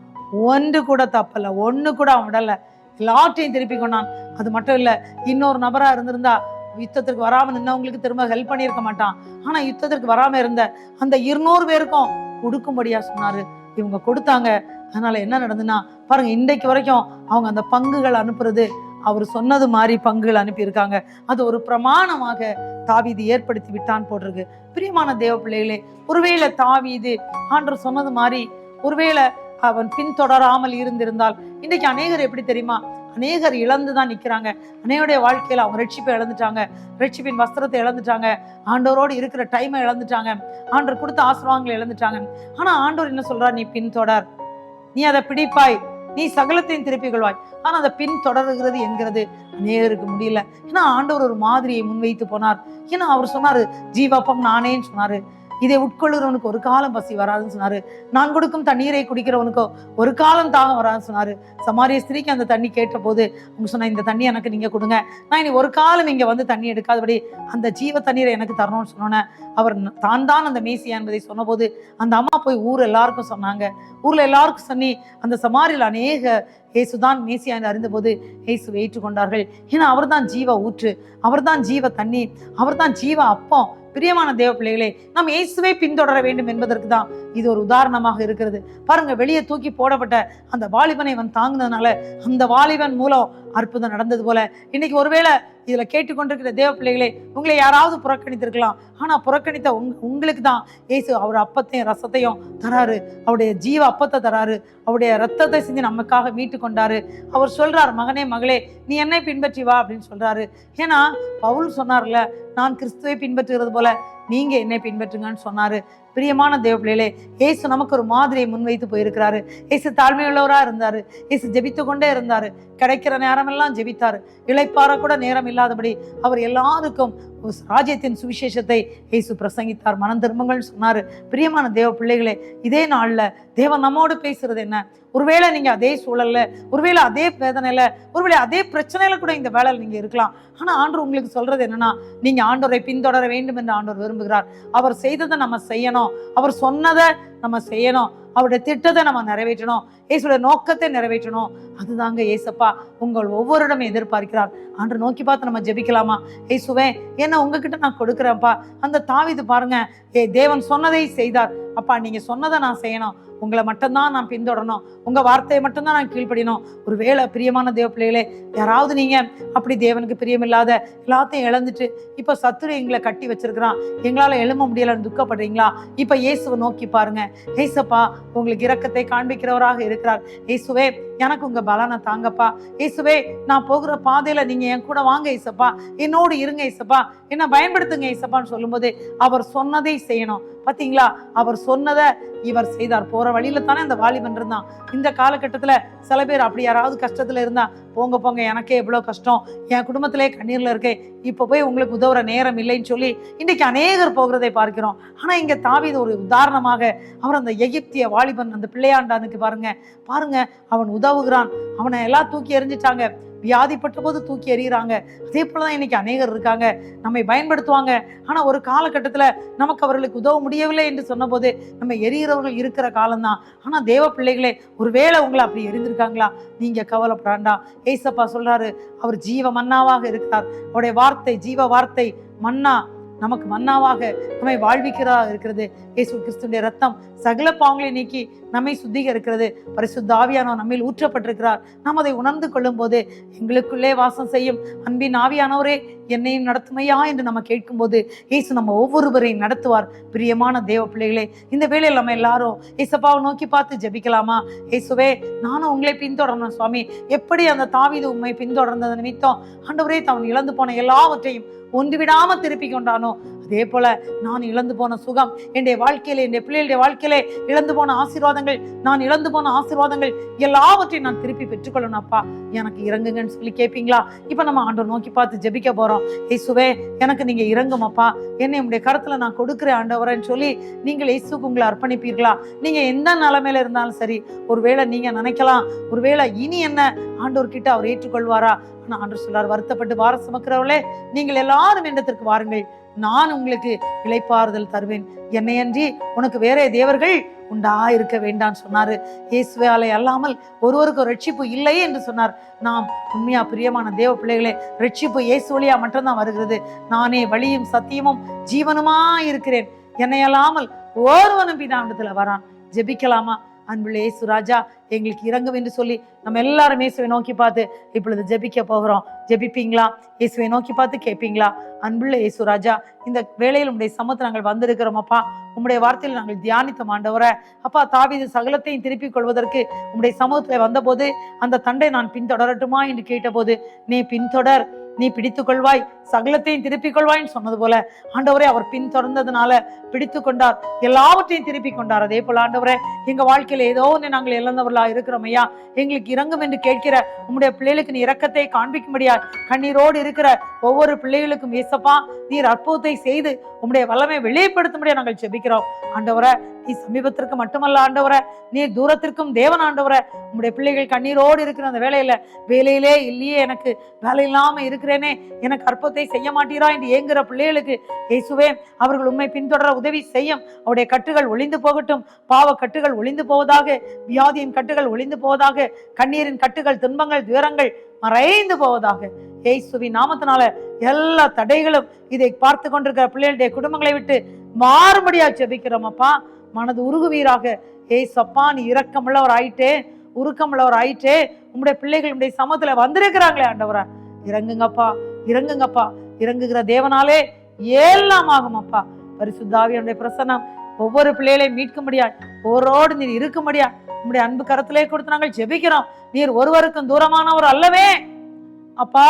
ஒன்று கூட தப்பல, ஒண்ணு கூட அவன் விடல, எல்லாத்தையும் திருப்பி கொண்டான். அது மட்டும் இல்ல, இன்னொரு நபரா இருந்திருந்தா யுத்தத்திற்கு வராம நின்னவங்களுக்கு திரும்ப ஹெல்ப் பண்ணியிருக்க மாட்டான். ஆனா யுத்தத்திற்கு வராம இருந்த அந்த 200 பேருக்கும் கொடுக்கும்படியா சொன்னாரு. இவங்க கொடுத்தாங்க. அதனால என்ன நடந்துன்னா பாருங்க, இன்றைக்கு வரைக்கும் அவங்க அந்த பங்குகள் அனுப்புறது, அவர் சொன்னது மாதிரி பங்குகள் அனுப்பியிருக்காங்க. அது ஒரு பிரமாணமாக தாவீது ஏற்படுத்தி விட்டான் போட்டிருக்கு. பிரியமான தேவ பிள்ளைகளே, ஒருவேளை தாவீது ஆண்டவர் சொன்னது மாதிரி ஒருவேளை அவன் பின்தொடராமல் இருந்திருந்தால், இன்றைக்கு அநேகர் எப்படி தெரியுமா, அநேகர் இழந்து தான் நிற்கிறாங்க. அநேகருடைய வாழ்க்கையில் அவங்க ரட்சிப்பை இழந்துட்டாங்க, ரட்சிப்பின் வஸ்திரத்தை இழந்துட்டாங்க, ஆண்டவரோடு இருக்கிற டைமை இழந்துட்டாங்க, ஆண்டவர் கொடுத்த ஆசீர்வாதங்களை இழந்துட்டாங்க. ஆனா ஆண்டவர் என்ன சொல்றார்? நீ பின்தொடர், நீ அதை பிடிப்பாய், நீ சகலத்தையும் திருப்பிக் கொள்வாய். ஆனா அதை பின் தொடருகிறது என்கிறது அநேகருக்கு முடியல. ஏன்னா ஆண்டவர் ஒரு மாதிரியை முன்வைத்து போனார். ஏன்னா அவர் சொன்னாரு, ஜீவப்பம் நானேன்னு சொன்னாரு. இதை உட்கொள்ளுறவனுக்கு ஒரு காலம் பசி வராதுன்னு சொன்னாரு. நான் கொடுக்கும் தண்ணீரை குடிக்கிறவனுக்கோ ஒரு காலம் தாகம் வராதுன்னு சொன்னாரு. சமாரிய ஸ்திரீக்கு அந்த தண்ணி கேட்ட போது அவங்க சொன்னா, இந்த தண்ணி எனக்கு நீங்க கொடுங்க, நான் இனி ஒரு காலம் இங்க வந்து தண்ணி எடுக்காதபடி அந்த ஜீவ தண்ணீரை எனக்கு தரணும்னு சொன்னோன்னே அவர் தான் அந்த மேசியா என்பதை சொன்ன போது அந்த அம்மா போய் ஊர் எல்லாருக்கும் சொன்னாங்க. ஊர்ல எல்லாருக்கும் சொல்லி அந்த சமாரியில் அநேக இயேசுதான் மேசியா என்று அறிந்தபோது இயேசுவை ஏற்றுக்கொண்டார்கள். ஏன்னா அவர் தான் ஜீவ ஊற்று, அவர் தான் ஜீவ தண்ணீர், அவர் தான் ஜீவ அப்பம். பிரியமான தேவ பிள்ளைகளே, நாம் இயேசுவை பின்தொடர வேண்டும் என்பதற்கு தான் இது ஒரு உதாரணமாக இருக்கிறது. பாருங்க, வெளியே தூக்கி போடப்பட்ட அந்த வாலிபனை அவன் தாங்கினதுனால அந்த வாலிபன் மூலம் அற்புதம் நடந்தது போல இன்னைக்கு ஒருவேளை இதுல கேட்டுக்கொண்டிருக்கிற தேவ பிள்ளைகளே, உங்களை யாராவது புறக்கணித்திருக்கலாம். ஆனா புறக்கணித்த உங்களுக்கு தான் இயேசு அவர் அப்பத்தையும் ரசத்தையும் தராரு, அவருடைய ஜீவ அப்பத்தை தராரு, அவருடைய ரத்தத்தை செஞ்சு நமக்காக மீட்டு கொண்டாரு. அவர் சொல்றார், மகனே மகளே நீ என்னை பின்பற்றி வா அப்படின்னு சொல்றாரு. ஏன்னா பவுல் சொன்னார்ல, நான் கிறிஸ்துவை பின்பற்றுகிறது போல நீங்க என்னை பின்பற்றுங்கன்னு சொன்னாரு. பிரியமான தேவ பிள்ளைகளே, இயேசு நமக்கு ஒரு மாதிரியை முன்வைத்து போயிருக்கிறாரு. இயேசு தாழ்மையுள்ளவரா இருந்தாரு, இயேசு ஜெபித்து கொண்டே இருந்தாரு, கிடைக்கிற நேரமெல்லாம் ஜெபித்தாரு, இளைப்பாற கூட நேரம் இல்லாதபடி அவர் எல்லாருக்கும் ராஜ்யத்தின் சுவிசேஷத்தை இயேசு பிரசங்கித்தார், மனம் திரும்புங்கள்னு சொன்னாரு. பிரியமான தேவ பிள்ளைகளே, இதே நாள்ல தேவன் நம்மோடு பேசுறது என்ன? ஒருவேளை நீங்க அதே சூழல்ல, ஒருவேளை அதே வேதனையில, ஒருவேளை அதே பிரச்சனையில கூட இந்த வேலையில் நீங்க இருக்கலாம். ஆனா ஆண்டவர் உங்களுக்கு சொல்றது என்னன்னா, நீங்க ஆண்டவரை பின்தொடர வேண்டும் என்று ஆண்டவர் விரும்புகிறார். அவர் செய்ததை நம்ம செய்யணும், அவர் சொன்னதை நம்ம செய்யணும், அவருடைய திட்டத்தை நம்ம நிறைவேற்றணும், இயேசுடைய நோக்கத்தை நிறைவேற்றணும். அதுதாங்க ஏசப்பா உங்கள் ஒவ்வொருடமே எதிர்பார்க்கிறார். ஆண்டு நோக்கி பார்த்து நம்ம ஜெபிக்கலாமா? இயேசுவே, என்ன உங்ககிட்ட நான் கொடுக்குறேன்ப்பா. அந்த தாவீது பாருங்க, தேவன் சொன்னதை செய்தார். அப்பா நீங்க சொன்னதை நான் செய்யணும், உங்களை மட்டும்தான் நான் பின்தொடரணும், உங்க வார்த்தையை மட்டும்தான் நான் கீழ்ப்படியணும். ஒரு வேளை பிரியமான தேவ பிள்ளைகளே, யாராவது நீங்க அப்படி தேவனுக்கு பிரியமில்லாத எல்லாத்தையும் இழந்துட்டு இப்ப சத்துரு எங்களை கட்டி வச்சிருக்கிறான், எங்களால எழும்ப முடியலன்னு துக்கப்படுறீங்களா? இப்ப இயேசுவை நோக்கி பாருங்க. இயேசப்பா உங்களுக்கு இரக்கத்தை காண்பிக்கிறவராக இருக்கிறார். இயேசுவே, எனக்கு உங்க பலனை தாங்கப்பா. இயேசுவே, நான் போகிற பாதையில நீங்க என் கூட வாங்க இயேசப்பா, என்னோடு இருங்க இயேசப்பா, என்ன பயன்படுத்துங்க இயேசப்பான்னு சொல்லும்போது அவர் சொன்னதை செய்யணும். பாத்தீங்களா, அவர் சொன்னதை இவர் செய்தார். போற வழியில தானே அந்த வாலிபன் இருந்தான். இந்த காலகட்டத்துல சில பேர் அப்படி யாராவது கஷ்டத்துல இருந்தா, போங்க போங்க, எனக்கே எவ்வளவு கஷ்டம், என் குடும்பத்திலே கண்ணீர்ல இருக்கேன், இப்ப போய் உங்களுக்கு உதவுற நேரம் இல்லைன்னு சொல்லி இன்னைக்கு அநேகர் போகிறதை பார்க்கிறோம். ஆனா இங்க தாவீது ஒரு உதாரணமாக, அவர் அந்த எகிப்திய வாலிபன், அந்த பிள்ளையாண்டானுக்கு பாருங்க பாருங்க, அவன் உதவுகிறான். அவனை எல்லாம் தூக்கி எறிஞ்சிட்டாங்க, வியாதிப்பட்ட போது தூக்கி எறிகிறாங்க. அதே போலதான் இன்னைக்கு அநேகர் இருக்காங்க, நம்மை பயன்படுத்துவாங்க. ஆனா ஒரு காலகட்டத்துல நமக்கு அவர்களுக்கு உதவ முடியவில்லை என்று சொன்ன போது நம்ம எரிகிறவர்கள் இருக்கிற காலம்தான். ஆனா தேவ பிள்ளைகளே, ஒருவேளை உங்களை அப்படி எரிந்திருக்காங்களா? நீங்க கவலைப்படாண்டா. ஏசப்பா சொல்றாரு, அவர் ஜீவ மன்னாவாக இருக்கிறார். அவருடைய வார்த்தை ஜீவ வார்த்தை, மன்னா நமக்கு மன்னாவாக நம்மை வாழ்விக்கிறதாக இருக்கிறது. இயேசு கிறிஸ்துவின் ரத்தம் சகல பாவங்களை நீக்கி நம்மை சுத்திகரிக்கிறது. பரிசுத்த ஆவியானவர் நம்மில் ஊற்றப்பட்டிருக்கிறார். நாம் அதை உணர்ந்து கொள்ளும் போது எங்களுக்குள்ளே வாசம் செய்யும் அன்பின் ஆவியானவரே என்னையும் நடத்துமையா என்று நம்ம கேட்கும் போது இயேசு நம்ம ஒவ்வொருவரையும் நடத்துவார். பிரியமான தேவ பிள்ளைகளே, இந்த வேளையில் நம்ம எல்லாரும் இயேசப்பாவை நோக்கி பார்த்து ஜெபிக்கலாமா? இயேசுவே, நானும் உங்களை பின்தொடரணும் சுவாமி. எப்படி அந்த தாவீது உம்மை பின்தொடர்ந்தது நிமித்தம் ஆண்டவரே தான் இழந்து போன எல்லாவற்றையும் ஒன்று விடாம திருப்பி கொண்டானோ, அதே போல நான் இழந்து போன சுகம், என்னுடைய வாழ்க்கையில, என்னுடைய பிள்ளைகளுடைய வாழ்க்கையில இழந்து போன ஆசீர்வாதங்கள், நான் இழந்து போன ஆசீர்வாதங்கள் எல்லாவற்றையும் நான் திருப்பி பெற்றுக்கொள்ளணும். அப்பா எனக்கு இறங்குங்கன்னு சொல்லி கேட்பீங்களா? இப்ப நம்ம ஆண்டவர் நோக்கி பார்த்து ஜெபிக்க போறோம். இயேசுவே, எனக்கு நீங்க இறங்கும் அப்பா, என்னை உங்களுடைய கருத்துல நான் கொடுக்குறேன் ஆண்டவரேன்னு சொல்லி நீங்கள் இயேசுக்கு உங்களை அர்ப்பணிப்பீர்களா? நீங்க எந்த நிலைமையில இருந்தாலும் சரி, ஒருவேளை நீங்க நினைக்கலாம், ஒருவேளை இனி என்ன ஆண்டவர்கிட்ட அவர் ஏற்றுக்கொள்வாரா? ஆனா ஆண்டவர் சொல்றார், வருத்தப்பட்டு பாரம் சுமக்கிறவர்களே, நீங்கள் எல்லாரும் என்னத்திற்கு வாருங்கள், நான் உங்களுக்கு இளைப்பாறுதல் தருவேன், என்னையன்றி உனக்கு வேற தேவர்கள் உண்டா இருக்க வேண்டான்னு சொன்னாரு. இயேசுவாலே அல்லாமல் ஒருவருக்கு ஒரு ரட்சிப்பு இல்லை என்று சொன்னார். நாம் உண்மையா பிரியமான தேவ பிள்ளைகளே, ரட்சிப்பு இயேசு வழியா மட்டும்தான் வருகிறது. நானே வழியும் சத்தியமும் ஜீவனுமா இருக்கிறேன், என்னை அல்லாமல் ஒருவனும் பிதாவிடத்துல வரான். ஜெபிக்கலாமா? அன்புள்ள இயேசு ராஜா, எங்களுக்கு இறங்கும் என்று சொல்லி நம்ம எல்லாரும் இயேசுவை நோக்கி பார்த்து இப்பொழுது ஜெபிக்க போகிறோம். ஜெபிப்பீங்களா? இயேசுவை நோக்கி பார்த்து கேட்பீங்களா? அன்புள்ள இயேசு ராஜா, இந்த வேளையில் உம்முடைய சமூகத்தில் நாங்கள் வந்திருக்கிறோம் அப்பா. உம்முடைய வார்த்தையில் நாங்கள் தியானித்தோம் ஆண்டவரே. அப்பா, தாவீது சகலத்தையும் திருப்பிக் கொள்வதற்கு உம்முடைய சமூகத்தில் வந்தபோது அந்த தண்டை நான் பின்தொடரட்டுமா என்று கேட்டபோது, நீ பின்தொடர், நீ பிடித்துக் கொள்வாய், சகலத்தையும் திருப்பிக் கொள்வாய்ன்னு சொன்னது போல ஆண்டவரே அவர் பின்தொடர்ந்ததுனால பிடித்து கொண்டார், எல்லாவற்றையும் திருப்பி கொண்டார். அதே போல ஆண்டவரே, எங்க வாழ்க்கையில ஏதோ ஒன்று நாங்கள் இழந்தவர்களா இருக்கிறோம் ஐயா. எங்களுக்கு இறங்கும் என்று கேட்கிற உம்முடைய பிள்ளைகளுக்கு நீ இரக்கத்தை காண்பிக்கும்படியா கண்ணீரோடு இருக்கிற ஒவ்வொரு பிள்ளைகளுக்கும் ஏசப்பா நீர் அற்புதத்தை செய்து உம்முடைய வல்லமை வெளிப்படுத்தும்படியா நாங்கள் ஜெபிக்கிறோம். ஆண்டவரே, நீ சமீபத்திற்கு மட்டுமல்ல ஆண்டவரே, நீர் தூரத்திற்கும் தேவன் ஆண்டவரே. உம்முடைய பிள்ளைகள் கண்ணீரோடு இருக்கிற அந்த வேலையிலே இல்லையே, எனக்கு வேலை இல்லாம இருக்கிறேனே, எனக்கு அற்புதத்தை செய்ய மாட்டீரா என்று ஏங்குற பிள்ளைகளுக்கு இயேசுவே அவர்கள் உண்மை பின்தொடர உதவி செய்யும். அவருடைய கட்டுகள் ஒளிந்து போகட்டும், பாவ கட்டுகள் ஒளிந்து போவதாக, வியாதியின் கட்டுகள் ஒளிந்து போவதாக, கண்ணீரின் கட்டுகள், துன்பங்கள், துயரங்கள் மறைந்து போவதாக. இயேசுவின் நாமத்தினால எல்லா தடைகளும் இதை பார்த்து கொண்டிருக்கிற பிள்ளைகளுடைய குடும்பங்களை விட்டு மாறுபடியா ஜெபிக்கிறோம் அப்பா. மனது உருகுவீராக. ஏசப்பா, நீ இரக்கமுள்ளவர் ஆயிட்டே, உருக்கமுள்ளவர் ஆயிட்டே. உம்முடைய பிள்ளைகள் உம்முடைய சமூகத்துல வந்திருக்கிறாங்களே ஆண்டவரா, இறங்குங்கப்பா, இறங்குங்கப்பா. இறங்குகிற தேவனாலே எல்லாம் ஆகும் அப்பா. பரிசுத்த ஆவியானவருடைய பிரசன்னம் ஒவ்வொரு பிள்ளைகளையும் மீட்க முடியாது, ஒவ்வொருவோடு நீர் இருக்க முடியாது. உம்முடைய அன்பு கரத்திலே கொடுத்து நாங்கள் ஜெபிக்கிறோம். நீர் ஒருவருக்கும் தூரமானவர் அல்லவே அப்பா.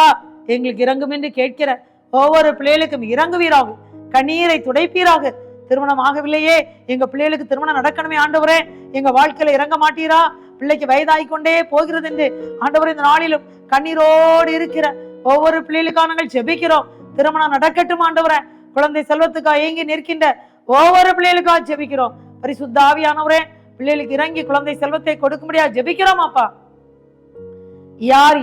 எங்களுக்கு இறங்கும் என்று கேட்கிற ஒவ்வொரு பிள்ளைகளுக்கும் இறங்குவீராக, கண்ணீரை துடைப்பீராக. திருமணம் ஆகவில்லையே, எங்க பிள்ளைகளுக்கு திருமணம் நடக்கணுமே ஆண்டவரே, எங்க வாழ்க்கையில இறங்க மாட்டீரா, பிள்ளைக்கு வயதாகிக்கொண்டே போகிறது என்று ஆண்டவரே இந்த நாளிலும் கண்ணீரோடு இருக்கிற ஒவ்வொரு பிள்ளைகளுக்காக நாங்கள் ஜெபிக்கிறோம். திருமணம் நடக்கட்டும் ஆண்டவரே. குழந்தை செல்வத்துக்காக ஏங்கி நிற்கின்ற ஒவ்வொரு பிள்ளைகளுக்காக ஜெபிக்கிறோம். பரிசுத்த ஆவியானவரே, பிள்ளைகளுக்கு இறங்கி குழந்தை செல்வத்தை கொடுக்க முடியாது ஜெபிக்கிறோம் அப்பா.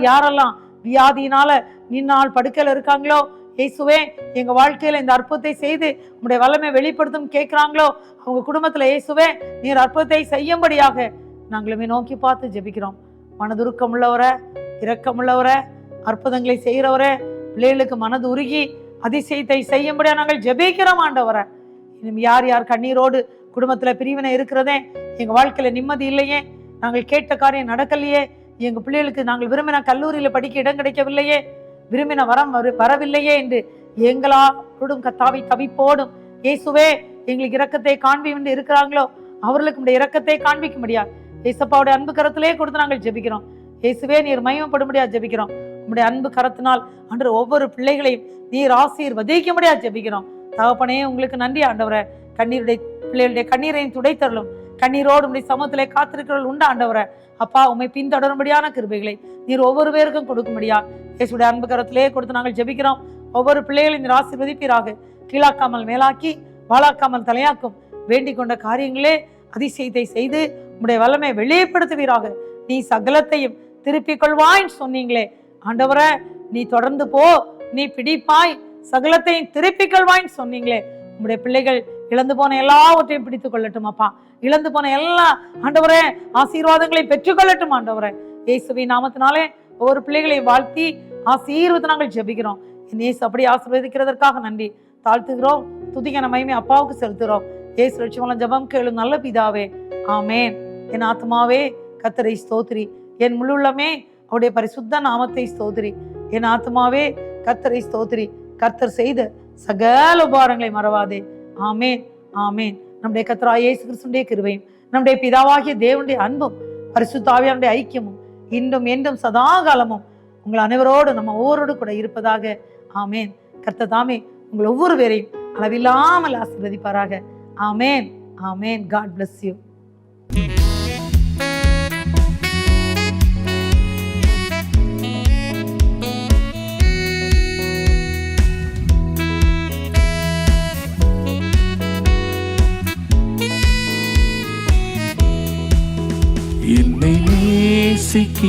யாரெல்லாம் வியாதியினால நின்னால் படுக்கையில இருக்காங்களோ இயேசுவே, எங்க வாழ்க்கையில இந்த அற்புதத்தை செய்து உம்முடைய வல்லமை வெளிப்படுத்தும் கேட்கிறாங்களோ அவங்க குடும்பத்துல இயேசுவே நீர் அற்புதத்தை செய்யும்படியாக நாங்களுமே நோக்கி பார்த்து ஜெபிக்கிறோம். மனதுருக்கம் உள்ளவரை, இரக்கம் உள்ளவரை, அற்புதங்களை செய்கிறவரை, பிள்ளைகளுக்கு மனது உருகி அதிசயத்தை செய்யும்படியா நாங்கள் ஜெபிக்கிறோம் ஆண்டவரை. இன்னும் யார் கண்ணீரோடு குடும்பத்துல பிரிவினை இருக்கிறதே, எங்க வாழ்க்கையில நிம்மதி இல்லையே, நாங்கள் கேட்ட காரியம் நடக்கலையே, எங்க பிள்ளைகளுக்கு நாங்கள் விரும்பின கல்லூரியில படிக்க இடம் கிடைக்கவில்லையே, விரும்பின வரம் வரவில்லையே என்று எங்களோடும் கத்தாவை தவிப்போடும் இயேசுவே எங்களுக்கு இரக்கத்தை காண்பி என்று இருக்கிறாங்களோ அவர்களுக்கு உடைய இரக்கத்தை காண்பிக்க முடியாது. ஏசப்பாவுடைய அன்பு கரத்திலே கொடுத்து நாங்கள் ஜெபிக்கிறோம். இயேசுவே நீர் மகிமைப்படும்படியா ஜெபிக்கிறோம். உம்முடைய அன்பு கரத்தினால் அன்று ஒவ்வொரு பிள்ளைகளையும் நீர் ஆசீர்வதிக்க முடியாது ஜெபிக்கிறோம். தகப்பனே, உங்களுக்கு நன்றி ஆண்டவரே. கண்ணீருடைய பிள்ளைகளுடைய கண்ணீரையும் துடைத்தரலும், கண்ணீரோடு உடைய சமூகத்திலே காத்திருக்கிறவர்கள் உண்டு ஆண்டவரே. அப்பா, உண்மை பின்தொடரும்படியான கிருபைகளை நீர் ஒவ்வொரு பேருக்கும் கொடுக்கும்படியா இயேசுடைய அன்பு கரத்திலே கொடுத்து நாங்கள் ஜெபிக்கிறோம். ஒவ்வொரு பிள்ளைகளையும் நீர் ஆசீர்வதிப்பீராக. கீழாக்காமல் மேலாக்கி, வாழாக்காமல் தலையாக்கும் வேண்டிக் கொண்ட காரியங்களே அதிசயத்தை செய்து உம்முடைய வல்லமை வெளிப்படுத்துவீராக. நீ சகலத்தையும் திருப்பிக் கொள்வாய் சொன்னீங்களே ஆண்டவரே, நீ தொடர்ந்து போ, நீ பிடிப்பாய், சகலத்தையும் திருப்பிக் கொள்வாய் சொன்னீங்களே. உம்முடைய பிள்ளைகள் இழந்து போன எல்லாவற்றையும் பிடித்துக் கொள்ளட்டும் அப்பா. இழந்து போன எல்லா ஆண்டவரே ஆசீர்வாதங்களை பெற்றுக்கொள்ளட்டும் ஆண்டவரே. இயேசுவின் நாமத்தினாலே ஒவ்வொரு பிள்ளைகளையும் வாழ்த்தி ஆசீர்வதித்து நாங்கள் ஜெபிக்கிறோம். இயேசு அப்படி ஆசீர்வதிக்கிறதற்காக நன்றி தாழ்த்துகிறோம். துதிக்கான மகிமை அப்பாவுக்கு செலுத்துகிறோம். இயேசு ரட்சகன் ஜெபம் கேளு நல்ல பிதாவே, ஆமேன். என் ஆத்மாவே கர்த்தரை ஸ்தோத்திரி, என் முழுள்ளமே அவருடைய பரிசுத்த நாமத்தை ஸ்தோத்திரி. என் ஆத்மாவே கர்த்தரை ஸ்தோத்திரி, கர்த்தர் செய்த சகல உபகாரங்களை மறவாதே. ஆமேன், ஆமேன். நம்முடைய கர்த்தராகிய இயேசு கிறிஸ்துவின் கிருபையும் நம்முடைய பிதாவாகிய தேவனுடைய அன்பும் பரிசுத்த ஆவியானுடைய ஐக்கியமும் இன்றும் என்றும் சதா காலமும் உங்கள் அனைவரோடு நம்ம ஒவ்வொருவரோடு கூட இருப்பதாக. ஆமேன். கர்த்தர் தாமே உங்கள் ஒவ்வொரு பேரையும் அளவில்லாமல் ஆசீர்வதிப்பாராக. ஆமேன், ஆமேன். God bless you. என்னை நேசிக்கின்றாயா?